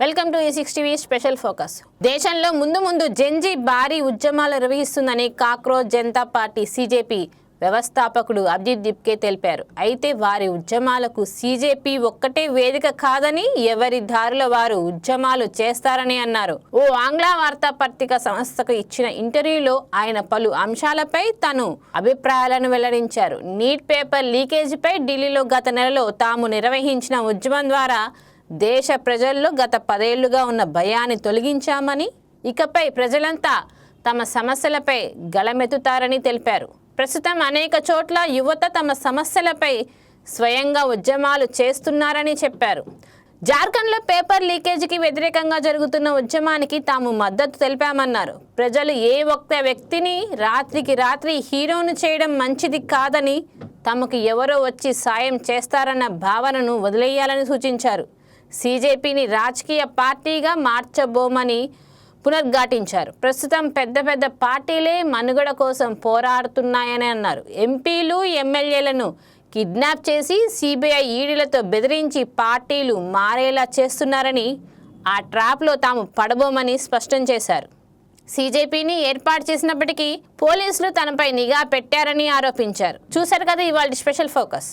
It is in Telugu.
Welcome to E6 TV special focus. దేశంలో ముందు జెన్జీ భారీ ఉద్యమాలు నిర్వహిస్తుందని కాక్రోచ్ జనతా పార్టీ CJP వ్యవస్థాపకుడు అభిజిత్ దిప్కే తెలిపారు. అయితే వారి ఉద్యమాలకు CJP ఒక్కటే వేదిక కాదని, ఎవరి దారిలో వారు ఉద్యమాలు చేస్తారని అన్నారు. ఓ ఆంగ్ల వార్తాపత్రిక సంస్థకు ఇచ్చిన ఇంటర్వ్యూలో ఆయన పలు అంశాలపై తను అభిప్రాయాలను వెల్లడించారు. నీట్ పేపర్ లీకేజీపై ఢిల్లీలో గత నెలలో తాము నిర్వహించిన ఉద్యమం ద్వారా దేశ ప్రజల్లో గత 10 ఏళ్లుగా ఉన్న భయాన్ని తొలగించామని, ఇకపై ప్రజలంతా తమ సమస్యలపై గళమెత్తుతారని తెలిపారు. ప్రస్తుతం అనేక చోట్ల యువత తమ సమస్యలపై స్వయంగా ఉద్యమాలు చేస్తున్నారని చెప్పారు. జార్ఖండ్లో పేపర్ లీకేజీకి వ్యతిరేకంగా జరుగుతున్న ఉద్యమానికి తాము మద్దతు తెలిపామన్నారు. ప్రజలు ఏ ఒక్క వ్యక్తిని రాత్రికి రాత్రి హీరోను చేయడం మంచిది కాదని, తమకు ఎవరో వచ్చి సాయం చేస్తారన్న భావనను వదిలేయాలని సూచించారు. CJPని రాజకీయ పార్టీగా మార్చబోమని పునర్ఘాటించారు. ప్రస్తుతం పెద్ద పార్టీలే మనుగడ కోసం పోరాడుతున్నాయని అన్నారు. ఎంపీలు ఎమ్మెల్యేలను కిడ్నాప్ చేసి CBI ఈడీలతో బెదిరించి పార్టీలు మారేలా చేస్తున్నారని, ఆ ట్రాప్లో తాము పడబోమని స్పష్టం చేశారు. CJPని ఏర్పాటు చేసినప్పటికీ పోలీసులు తనపై నిఘా పెట్టారని ఆరోపించారు. చూశారు కదా ఇవాళ స్పెషల్ ఫోకస్.